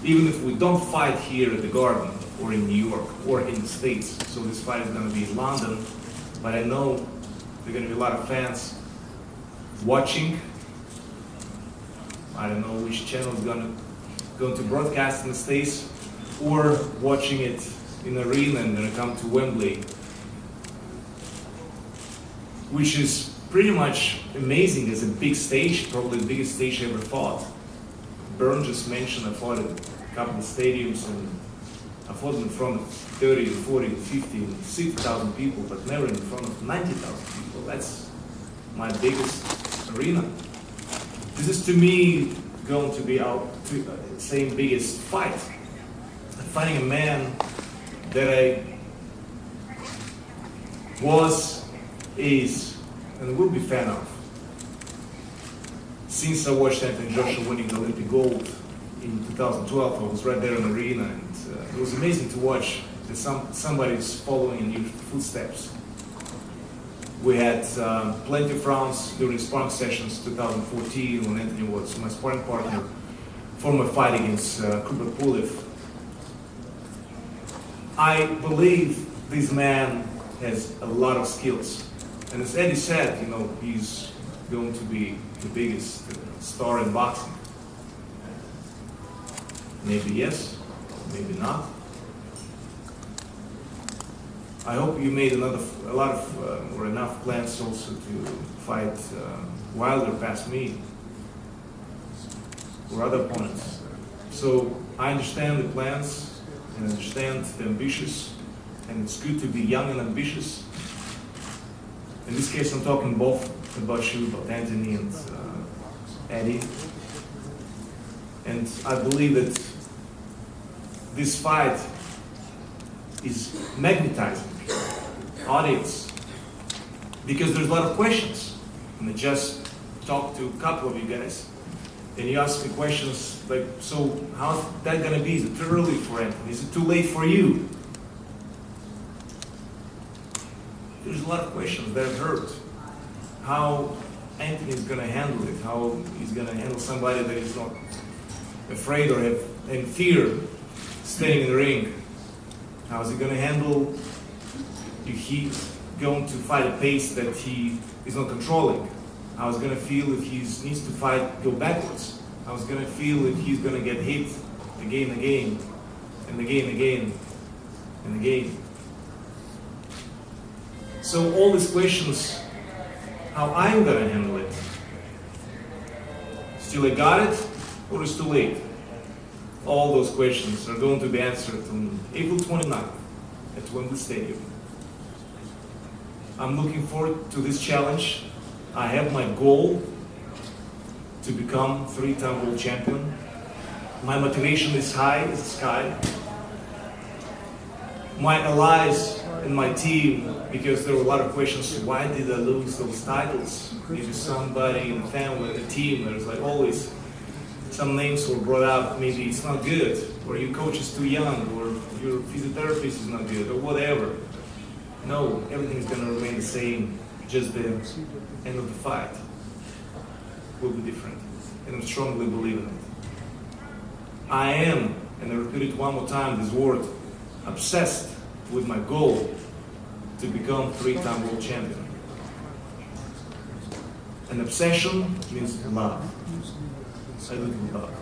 even if we don't fight here at the Garden or in New York or in the States. So this fight is going to be in London, but I know there are going to be a lot of fans watching. I don't know which channel is going to broadcast in the States, or watching it in arena and going to come to Wembley, which is pretty much amazing as a big stage, probably the biggest stage I ever fought. Bern just mentioned I fought at a couple of stadiums, and I fought in front of 30, 40, 50, 60,000 people, but never in front of 90,000 people. That's my biggest arena. This is to me going to be our same biggest fight. Fighting a man that I was, is, and will be a fan of. Since I watched Anthony Joshua winning the Olympic gold in 2012, I was right there in the arena, and it was amazing to watch that somebody's following in your footsteps. We had plenty of rounds during sparring sessions 2014 when Anthony was my sparring partner for my fight against Kubrat Pulev. I believe this man has a lot of skills. And as Eddie said, he's going to be the biggest star in boxing. Maybe yes, maybe not. I hope you made enough plans also to fight Wilder past me or other opponents. So I understand the plans and understand the ambitious, and it's good to be young and ambitious. In this case, I'm talking both about you, about Anthony and Eddie. And I believe that this fight is magnetizing audience, because there's a lot of questions. And I just talked to a couple of you guys, and you asked me questions like, so how's that gonna be? Is it too early for Anthony? Is it too late for you? There's a lot of questions that I've heard. How Anthony is gonna handle it, how he's gonna handle somebody that is not afraid or have in fear staying in the ring. How is he gonna handle if he's going to fight a pace that he is not controlling? How is he gonna feel if he needs to fight, go backwards? How is he gonna feel if he's gonna get hit again and again, and again and again, and again? So all these questions, how I'm gonna handle it. Still I got it, or is it too late? All those questions are going to be answered on April 29th at Wembley Stadium. I'm looking forward to this challenge. I have my goal to become 3-time world champion. My motivation is high as the sky. My allies and my team, because there were a lot of questions, why did I lose those titles? Maybe somebody in the family, in the team, there's like always some names were brought up, maybe it's not good, or your coach is too young, or your physiotherapist is not good, or whatever. No, everything is going to remain the same, just the end of the fight will be different, and I strongly believe in it. I am, and I repeat it one more time, this word, obsessed with my goal to become 3-time world champion. An obsession means love. I live in love.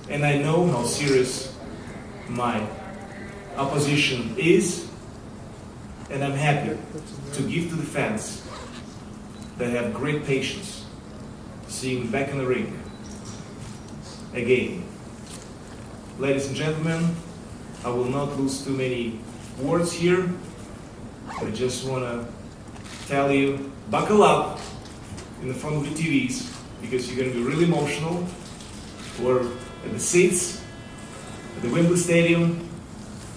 And I know how serious my opposition is, and I'm happy to give to the fans that have great patience seeing me back in the ring again. Ladies and gentlemen, I will not lose too many words here. I just want to tell you, buckle up in the front of the TVs, because you're going to be really emotional, or at the seats at the Wembley Stadium.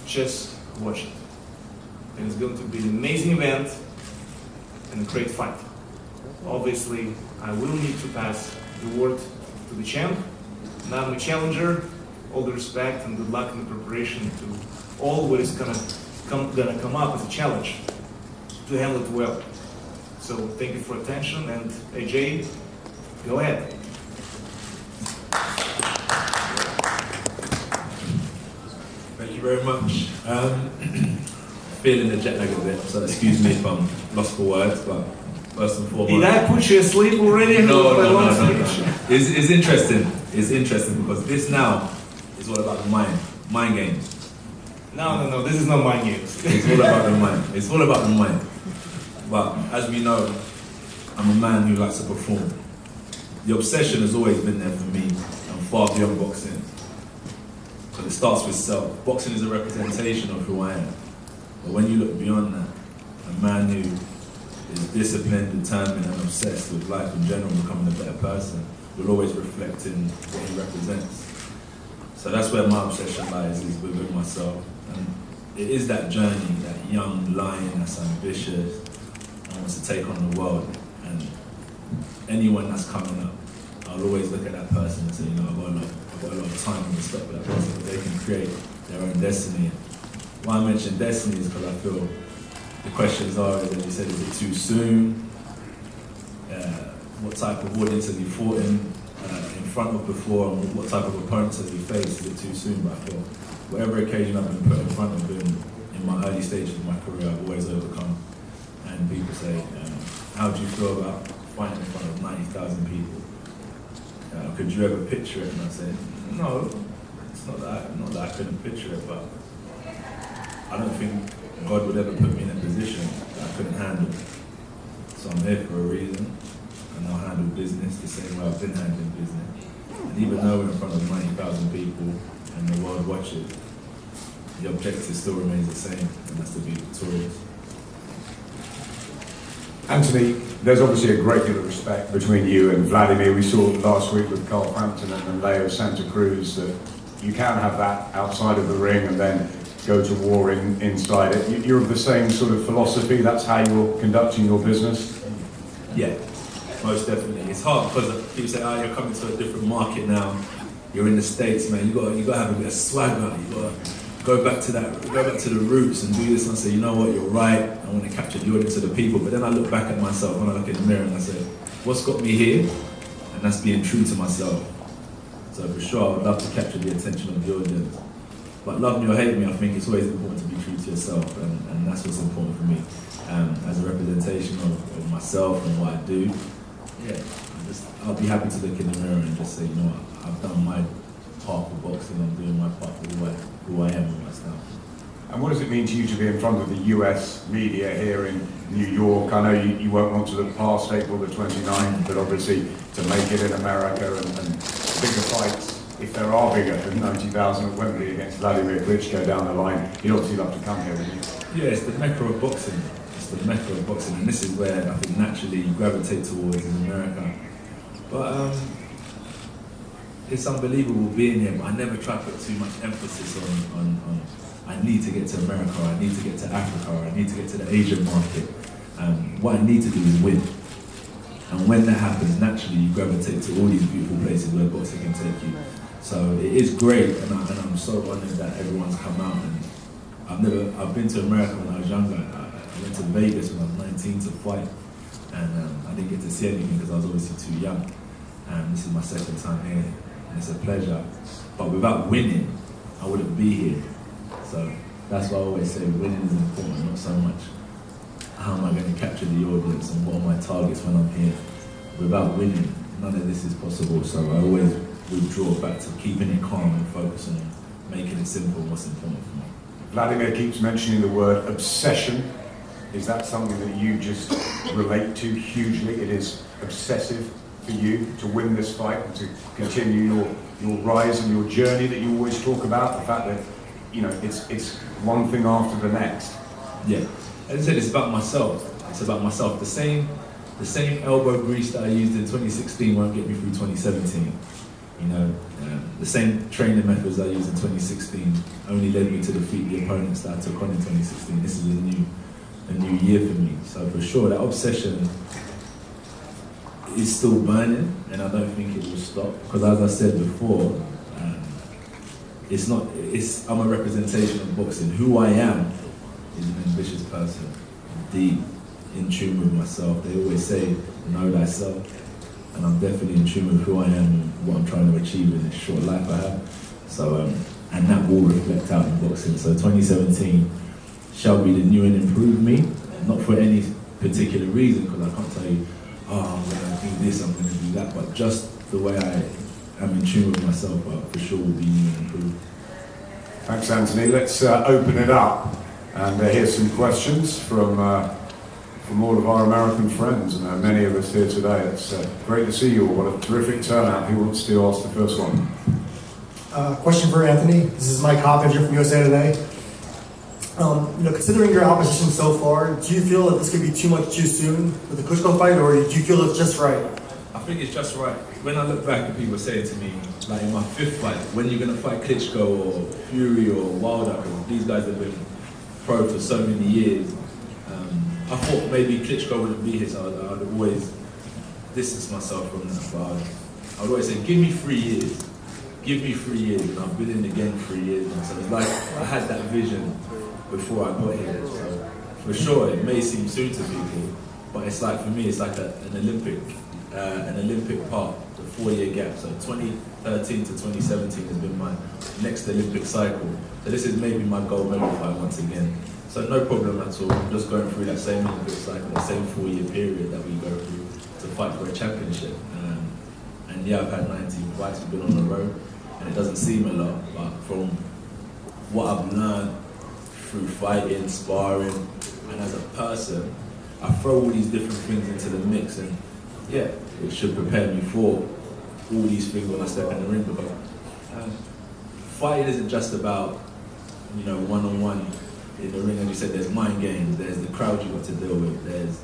Just watch it. And it's going to be an amazing event and a great fight. Obviously, I will need to pass the word to the champ. Now I'm a challenger. All the respect and good luck in the preparation to all what is gonna come up as a challenge to handle it well. So thank you for attention, and AJ, go ahead. very much. Feeling the jet lag a bit, so excuse me if I'm lost for words, but first and foremost... Did I put you asleep already? No. It's interesting. It's interesting because this now is all about the mind games. No, this is not mind games. It's all about the mind. It's all about the mind. But as we know, I'm a man who likes to perform. The obsession has always been there for me and far beyond boxing. So it starts with self. Boxing is a representation of who I am. But when you look beyond that, a man who is disciplined, determined and obsessed with life in general, becoming a better person, will always reflect in what he represents. So that's where my obsession lies, is with myself. And it is that journey, that young lion that's ambitious and wants to take on the world. And anyone that's coming up, I'll always look at that person and say, you know, I've got a lot of time and respect for that person, because they can create their own destiny. Why I mention destiny is because I feel the questions are, as you said, is it too soon? What type of audience have you fought in front of before, and what type of opponents have you faced? Is it too soon? But I feel whatever occasion I've been put in front of in my early stages of my career, I've always overcome. And people say, how do you feel about fighting in front of 90,000 people? Could you ever picture it? And I say, no, it's not that I couldn't picture it, but I don't think God would ever put me in a position that I couldn't handle. So I'm here for a reason, and I'll handle business the same way I've been handling business. And even though we're in front of 90,000 people and the world watches, the objective still remains the same, and that's to be victorious. Anthony, there's obviously a great deal of respect between you and Wladimir. We saw last week with Carl Frampton and Leo Santa Cruz that you can have that outside of the ring and then go to war inside it. You're of the same sort of philosophy? That's how you're conducting your business? Yeah, most definitely. It's hard because people say, oh, you're coming to a different market now. You're in the States, man. You got to have a bit of swagger. You got to go back to the roots and do this. And I say, you know what, you're right. I want to capture the audience of the people. But then I look back at myself when I look in the mirror and I say, what's got me here? And that's being true to myself. So for sure, I would love to capture the attention of the audience. But love me or hate me, I think it's always important to be true to yourself, and that's what's important for me. As a representation of myself and what I do, yeah, I'll be happy to look in the mirror and just say, you know what, I've done my part for boxing, I'm doing my part for who I am with my style. And what does it mean to you to be in front of the US media here in New York? I know you won't want to look past April the 29th, but obviously to make it in America and bigger fights, if there are bigger than 90,000 at Wembley against Wladimir Klitschko down the line, you'd obviously love to come here, wouldn't you? Yeah, it's the mecca of boxing. It's the mecca of boxing, and this is where I think naturally you gravitate towards in America. But it's unbelievable being here, but I never try to put too much emphasis on I need to get to America, or I need to get to Africa, or I need to get to the Asian market. What I need to do is win. And when that happens, naturally you gravitate to all these beautiful places where boxing can take you. So it is great, and I'm so honored that everyone's come out. And I've been to America when I was younger. I went to Vegas when I was 19 to fight, and I didn't get to see anything because I was obviously too young. And this is my second time here, and it's a pleasure. But without winning, I wouldn't be here. So that's why I always say winning is important, not so much how am I going to capture the audience and what are my targets when I'm here. Without winning, none of this is possible. So I always withdraw back to keeping it calm and focusing on making it simple what's important for me. Wladimir keeps mentioning the word obsession. Is that something that you just relate to hugely? It is obsessive for you to win this fight and to continue your rise and your journey that you always talk about, the fact that, you know, it's one thing after the next. Yeah, as I said, it's about myself. It's about myself. The same elbow grease that I used in 2016 won't get me through 2017. You know, the same training methods I used in 2016 only led me to defeat the opponents that I took on in 2016. This is a new year for me. So for sure, that obsession is still burning, and I don't think it will stop. Because as I said before, I'm a representation of boxing. Who I am is an ambitious person, deep, in tune with myself. They always say, know thyself. And I'm definitely in tune with who I am and what I'm trying to achieve in this short life I have. So and that will reflect out in boxing. So 2017 shall be the new and improved me, not for any particular reason, because I can't tell you, oh, I'm going to do this, I'm going to do that, but just the way I am in tune with myself, but for sure will be new and improved. Thanks, Anthony. Let's open it up and hear some questions from all of our American friends, and many of us here today. It's great to see you all. What a terrific turnout. Who wants to ask the first one? Question for Anthony. This is Mike Hoppinger from USA Today. Considering your opposition so far, do you feel that this could be too much too soon with the Klitschko fight, or do you feel it's just right? I think it's just right. When I look back and people saying to me, like in my 5th fight, when you're going to fight Klitschko or Fury or Wilder, because these guys have been pro for so many years, I thought maybe Klitschko wouldn't be here, so I'd always distance myself from that. But I'd always say, give me 3 years. Give me 3 years, and I've been in the game 3 years now. So it's like I had that vision before I got here. So for sure, it may seem soon to people, but it's like, for me, it's like an Olympic part, the 4-year gap. So 2013 to 2017 has been my next Olympic cycle. So this is maybe my gold medal fight once again. So no problem at all. I'm just going through that same Olympic cycle, the same 4-year period that we go through to fight for a championship. And yeah, I've had 19 fights, we've been on the road, and it doesn't seem a lot, but from what I've learned through fighting, sparring, and as a person, I throw all these different things into the mix, and yeah, it should prepare me for all these things when I step in the ring. Because fighting isn't just about, one-on-one in the ring. As you said, there's mind games, there's the crowd you've got to deal with, there's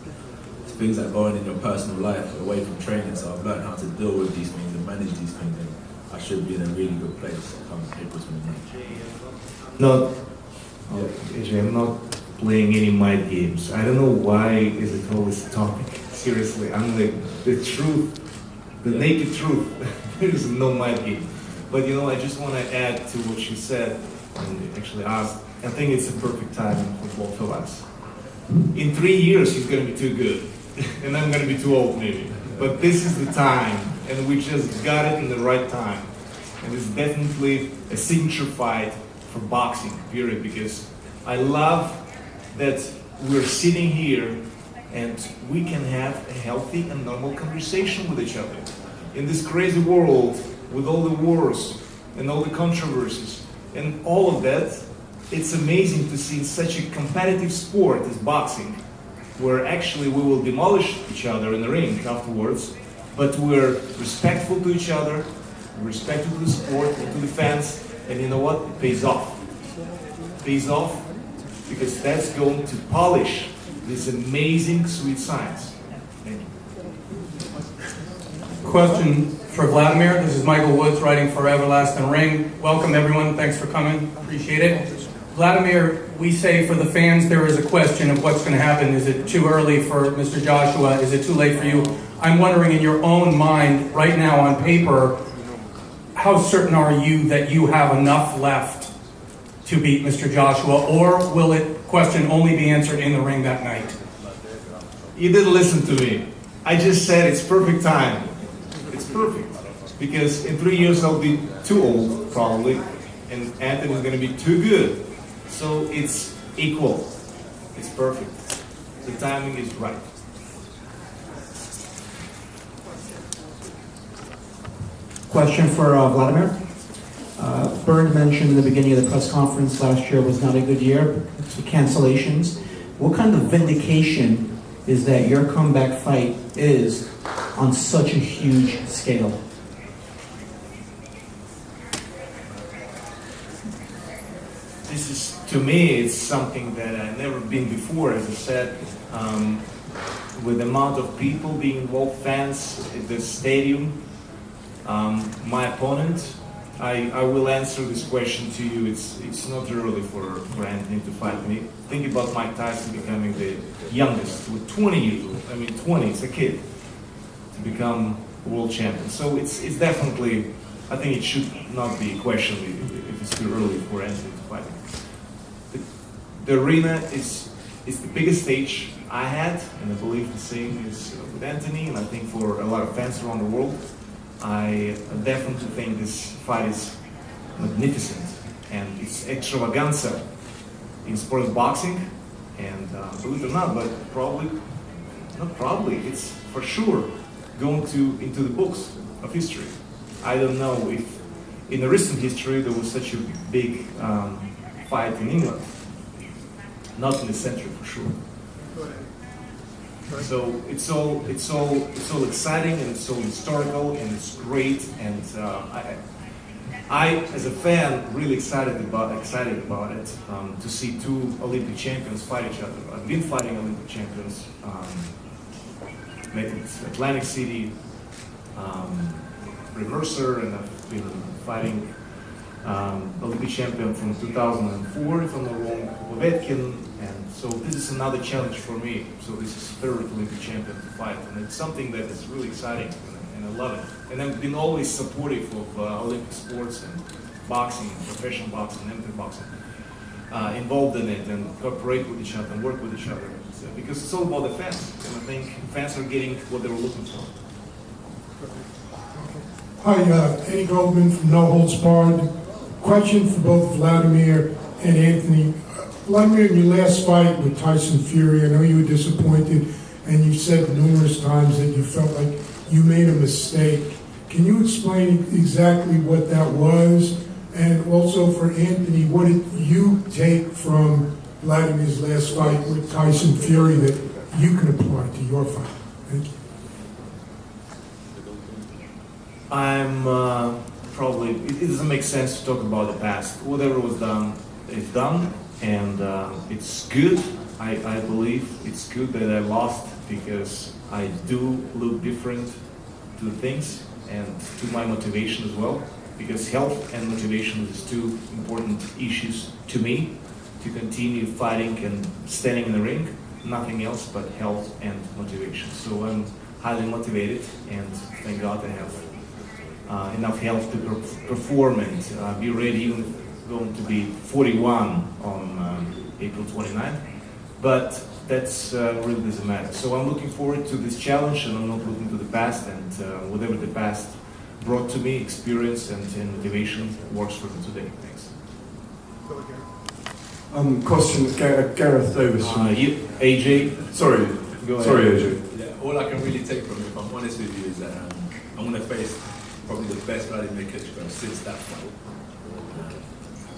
things that go on in your personal life away from training. So I've learned how to deal with these things and manage these things, and I should be in a really good place come April 29th. I'm not playing any mind games. I don't know why is it always a topic. Seriously, I'm like the truth, the naked truth. There is no mind game. But I just want to add to what you said and actually asked. I think it's a perfect timing for both of us. In 3 years, he's going to be too good, and I'm going to be too old maybe. But this is the time, and we just got it in the right time. And it's definitely a signature fight for boxing, period, because I love that we're sitting here and we can have a healthy and normal conversation with each other. In this crazy world, with all the wars and all the controversies and all of that, it's amazing to see such a competitive sport as boxing, where actually we will demolish each other in the ring afterwards, but we're respectful to each other, respectful to the sport and to the fans, and you know what? It pays off. It pays off because that's going to polish this amazing sweet science. Thank you. Question for Wladimir. This is Michael Woods writing for Everlasting Ring. Welcome everyone. Thanks for coming. Appreciate it. Wladimir, we say for the fans there is a question of what's going to happen. Is it too early for Mr. Joshua? Is it too late for you? I'm wondering, in your own mind right now on paper, how certain are you that you have enough left to beat Mr. Joshua, or will it question only be answered in the ring that night? You didn't listen to me. I just said it's perfect time. It's perfect. Because in 3 years I'll be too old, probably, and Anthony's going to be too good. So it's equal. It's perfect. The timing is right. Question for Wladimir. Bernd mentioned in the beginning of the press conference last year was not a good year, so cancellations. What kind of vindication is that your comeback fight is on such a huge scale? This is, to me, it's something that I've never been before, as I said, with the amount of people being involved, fans at the stadium. My opponent, I will answer this question to you. It's not early for Anthony to fight me. Think about Mike Tyson becoming the youngest with 20 years old. I mean, 20, it's a kid, to become world champion. So it's definitely, I think it should not be a question if it's too early for Anthony to fight me. The arena is the biggest stage I had, and I believe the same is with Anthony, and I think for a lot of fans around the world. I definitely think this fight is magnificent. and it's extravaganza in sport of boxing. And believe it or not, but it's for sure going into the books of history. I don't know if in the recent history there was such a big fight in England. Not in the century for sure. So it's all exciting, and it's all historical, and it's great. And I, as a fan, really excited about it. To see two Olympic champions fight each other. I've been fighting Olympic champions. Met at Atlantic City, Reverser, and I've been fighting Olympic champion from 2004, if I'm not wrong, Wladimir, and so this is another challenge for me. So this is third Olympic champion to fight, and it's something that is really exciting, and I love it. And I've been always supportive of Olympic sports and boxing, professional boxing, amateur boxing, involved in it, and cooperate with each other and work with each other, because it's all about the fans, and I think fans are getting what they were looking for. Hi, Eddie Goldman from No Holds Barred. Question for both Wladimir and Anthony. Wladimir, in your last fight with Tyson Fury, I know you were disappointed, and you said numerous times that you felt like you made a mistake. Can you explain exactly what that was? And also for Anthony, what did you take from Vladimir's last fight with Tyson Fury that you can apply to your fight? Thank you. I'm probably, it doesn't make sense to talk about the past. Whatever was done is done, and it's good. I believe it's good that I lost, because I do look different to the things and to my motivation as well, because health and motivation is two important issues to me to continue fighting and standing in the ring. Nothing else but health and motivation. So I'm highly motivated, and thank God I have enough health to perform and be ready. Even going to be 41 on April 29th, but that's really doesn't matter. So I'm looking forward to this challenge, and I'm not looking to the past, and whatever the past brought to me, experience and motivation works for me today. Thanks. Question, Gareth Davis from AJ. Sorry, Go ahead. sorry, AJ. Yeah, all I can really take from it, if I'm honest with you, is that I'm going to face probably the best Wladimir Klitschko since that fight.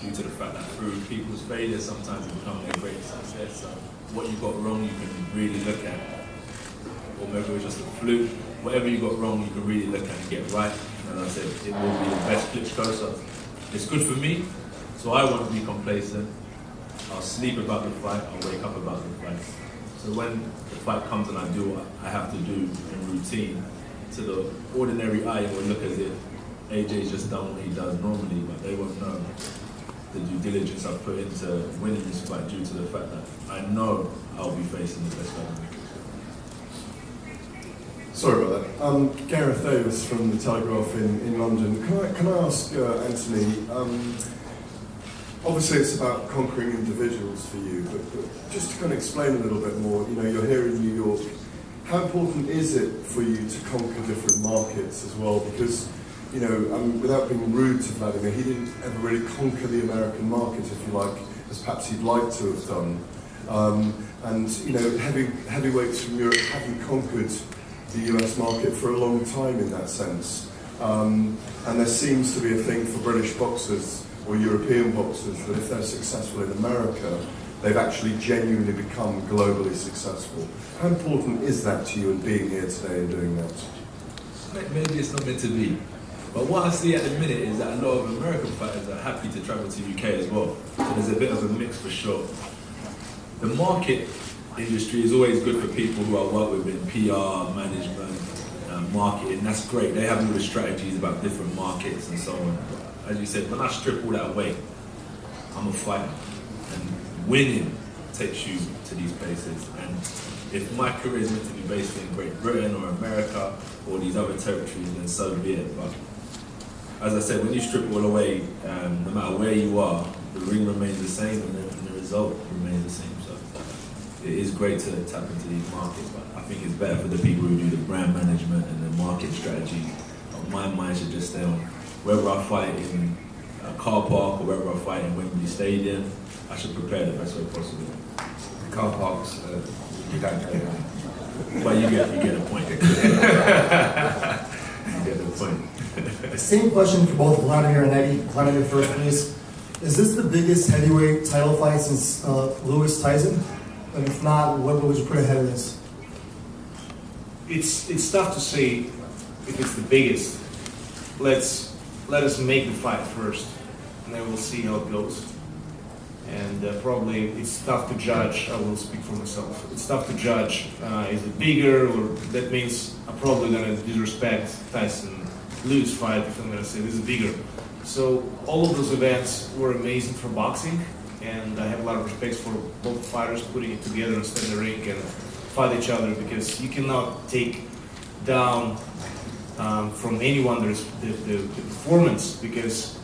Due to the fact that through people's failures, sometimes it becomes their great success. So what you got wrong, you can really look at. Or maybe it was just a fluke. Whatever you got wrong, you can really look at and get right. And I said, it will be the best Klitschko. So it's good for me. So I won't be complacent. I'll sleep about the fight, I'll wake up about the fight. So when the fight comes and I do what I have to do in routine, to the ordinary eye, it will look as if AJ's just done what he does normally, but they won't know the due diligence I've put into winning this fight due to the fact that I know I'll be facing the best fighter. Sorry about that. Gareth Davis from The Telegraph in London. Can I ask Anthony, obviously it's about conquering individuals for you, but just to kind of explain a little bit more, you know, you're here in New York. How important is it for you to conquer different markets as well? Because, you know, without being rude to Wladimir, he didn't ever really conquer the American market, if you like, as perhaps he'd like to have done. And, you know, heavyweights from Europe haven't conquered the US market for a long time in that sense. And there seems to be a thing for British boxers or European boxers that if they're successful in America, they've actually genuinely become globally successful. How important is that to you in being here today and doing that? Maybe it's not meant to be. But what I see at the minute is that a lot of American fighters are happy to travel to UK as well. So there's a bit of a mix for sure. The market industry is always good for people who I work with in PR, management, marketing. That's great. They have all the strategies about different markets and so on. But as you said, when I strip all that away, I'm a fighter. And winning takes you to these places. And if my career is meant to be based in Great Britain or America or these other territories, then so be it. But as I said, when you strip all away, no matter where you are, the ring remains the same and the result remains the same. So it is great to tap into these markets, but I think it's better for the people who do the brand management and the market strategy. My mind should just stay on whether I fight in a car park or wherever I fight in Wembley Stadium, I should prepare the best way possible. Car parks, you don't go there. But you get the point. You get the point. Same question for both Wladimir and Eddie. Wladimir first, please. Is this the biggest heavyweight title fight since Lewis Tyson? And if not, what would you put ahead of this? It's tough to say if it's the biggest. Let us make the fight first, and then we'll see how it goes. And probably it's tough to judge. I will speak for myself. It's tough to judge. Is it bigger, or that means I'm probably gonna disrespect Tyson Lewis fight if I'm gonna say this is bigger. So all of those events were amazing for boxing, and I have a lot of respect for both fighters putting it together and stand in the ring and fight each other, because you cannot take down from anyone the performance, because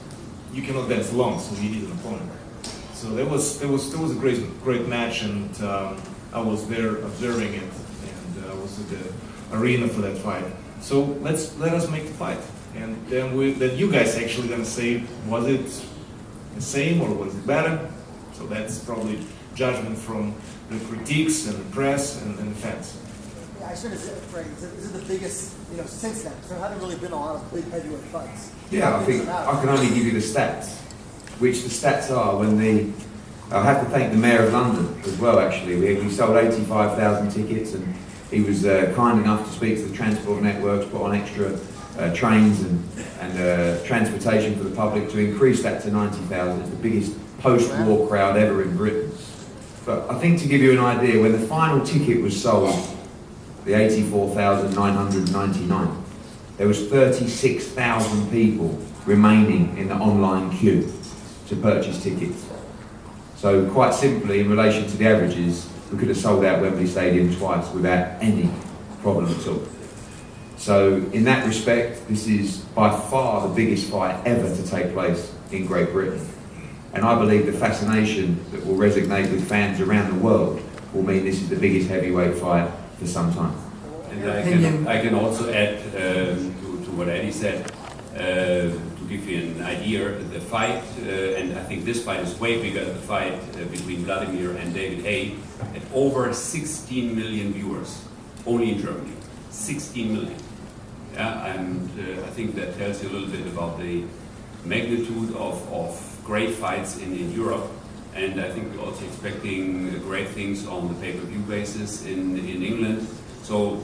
you cannot dance alone, so you need an opponent. So that was a great match, and I was there observing it, and I was at the arena for that fight. So let us make the fight, and then you guys actually gonna say, was it the same or was it better? So that's probably judgment from the critiques and the press and the fans. Yeah, I should have said, Frank, is it the biggest, since then? There haven't really been a lot of big heavyweight fights. Yeah, I think I can only give you the stats, which the stats are I have to thank the Mayor of London as well, actually. We sold 85,000 tickets, and he was kind enough to speak to the transport networks, put on extra trains and transportation for the public to increase that to 90,000. It's the biggest post-war crowd ever in Britain. But I think to give you an idea, when the final ticket was sold, the 84,999, there was 36,000 people remaining in the online queue to purchase tickets. So quite simply, in relation to the averages, we could have sold out Wembley Stadium twice without any problem at all. So in that respect, this is by far the biggest fight ever to take place in Great Britain. And I believe the fascination that will resonate with fans around the world will mean this is the biggest heavyweight fight for some time. And I can also add to what Eddie said, to give you an idea, the fight, and I think this fight is way bigger than the fight between Wladimir and David Haye, at over 16 million viewers, only in Germany. 16 million. Yeah, and I think that tells you a little bit about the magnitude of great fights in Europe. And I think we're also expecting great things on the pay-per-view basis in England. So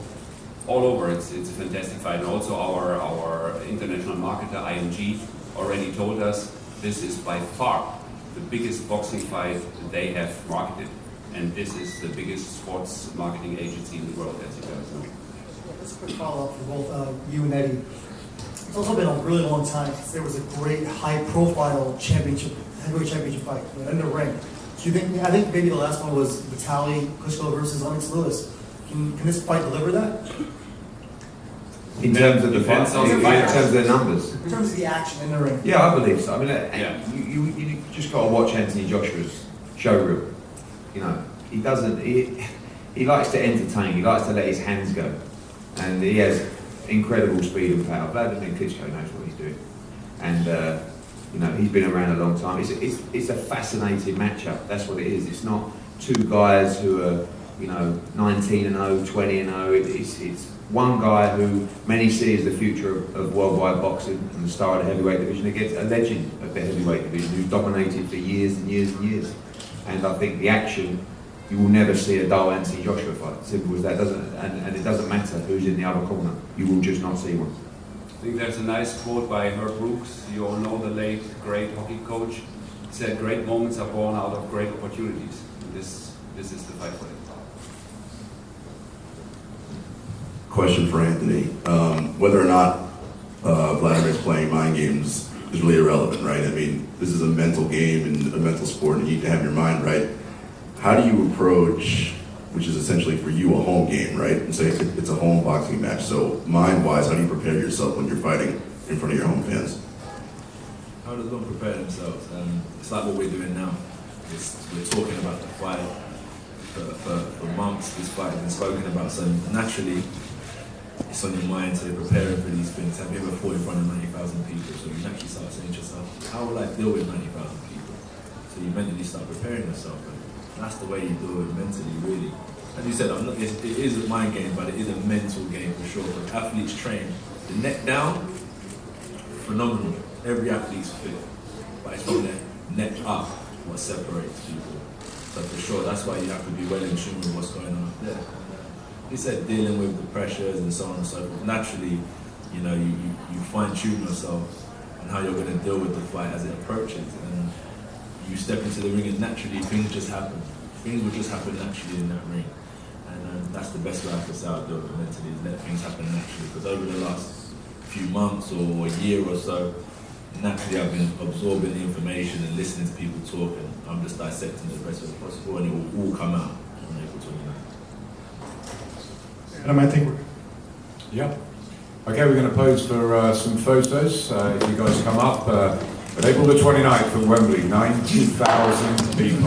all over, it's a fantastic fight. And also our international marketer, IMG, already told us this is by far the biggest boxing fight that they have marketed. And this is the biggest sports marketing agency in the world, as you guys know. Just a quick follow-up for both you and Eddie. It's also been a really long time since there was a great high-profile heavyweight championship fight in the ring. Do you think? I think maybe the last one was Vitaly Klitschko versus Lennox Lewis. Can this fight deliver that? In terms of the fight, in terms of the numbers. In terms of the action in the ring. Yeah, I believe so. I mean, you just got to watch Anthony Joshua's showreel. He doesn't. He likes to entertain. He likes to let his hands go, and he has incredible speed and power. Vladimir Klitschko knows what he's doing, and he's been around a long time. It's a fascinating matchup. That's what it is. It's not two guys who are 19-0, 20-0. It's one guy who many see as the future of worldwide boxing and the star of the heavyweight division against a legend of the heavyweight division who's dominated for years and years and years. And I think the action, you will never see a dull Anthony Joshua fight. Simple as that. And it doesn't matter who's in the other corner. You will just not see one. I think there's a nice quote by Herb Brooks. You all know the late, great hockey coach. He said, "Great moments are born out of great opportunities." And this is the fight for it. Question for Anthony. Whether or not Wladimir is playing mind games is really irrelevant, right? I mean, this is a mental game and a mental sport, and you need to have your mind right. How do you approach, which is essentially for you a home game, right? And say it's a home boxing match. So mind-wise, how do you prepare yourself when you're fighting in front of your home fans? How does one prepare themselves? It's like what we're doing now. We're talking about the fight for months. This fight has been spoken about, so naturally it's on your mind, so you're preparing for these things. Have you ever fought in front of 90,000 people? So you naturally start saying to yourself, how will I deal with 90,000 people? So you mentally start preparing yourself. And that's the way you do it mentally, really. As you said, it is a mind game, but it is a mental game for sure. When athletes train, the neck down, phenomenal. Every athlete's fit, but it's from their neck up what separates people. So for sure, that's why you have to be well in tune with what's going on up there. He said dealing with the pressures and so on and so forth. Naturally, you know, you fine-tune yourself and how you're going to deal with the fight as it approaches. And you step into the ring and naturally things just happen. Things will just happen naturally in that ring. And that's the best way I can say I'll do it mentally, is let things happen naturally. Because over the last few months or a year or so, naturally I've been absorbing the information and listening to people talk, and I'm just dissecting it the best way possible, and it will all come out on April 29th. Adam, I think we're... Yeah. Okay, we're going to pose for some photos. If you guys come up, but April the 29th at Wembley, 90,000 people.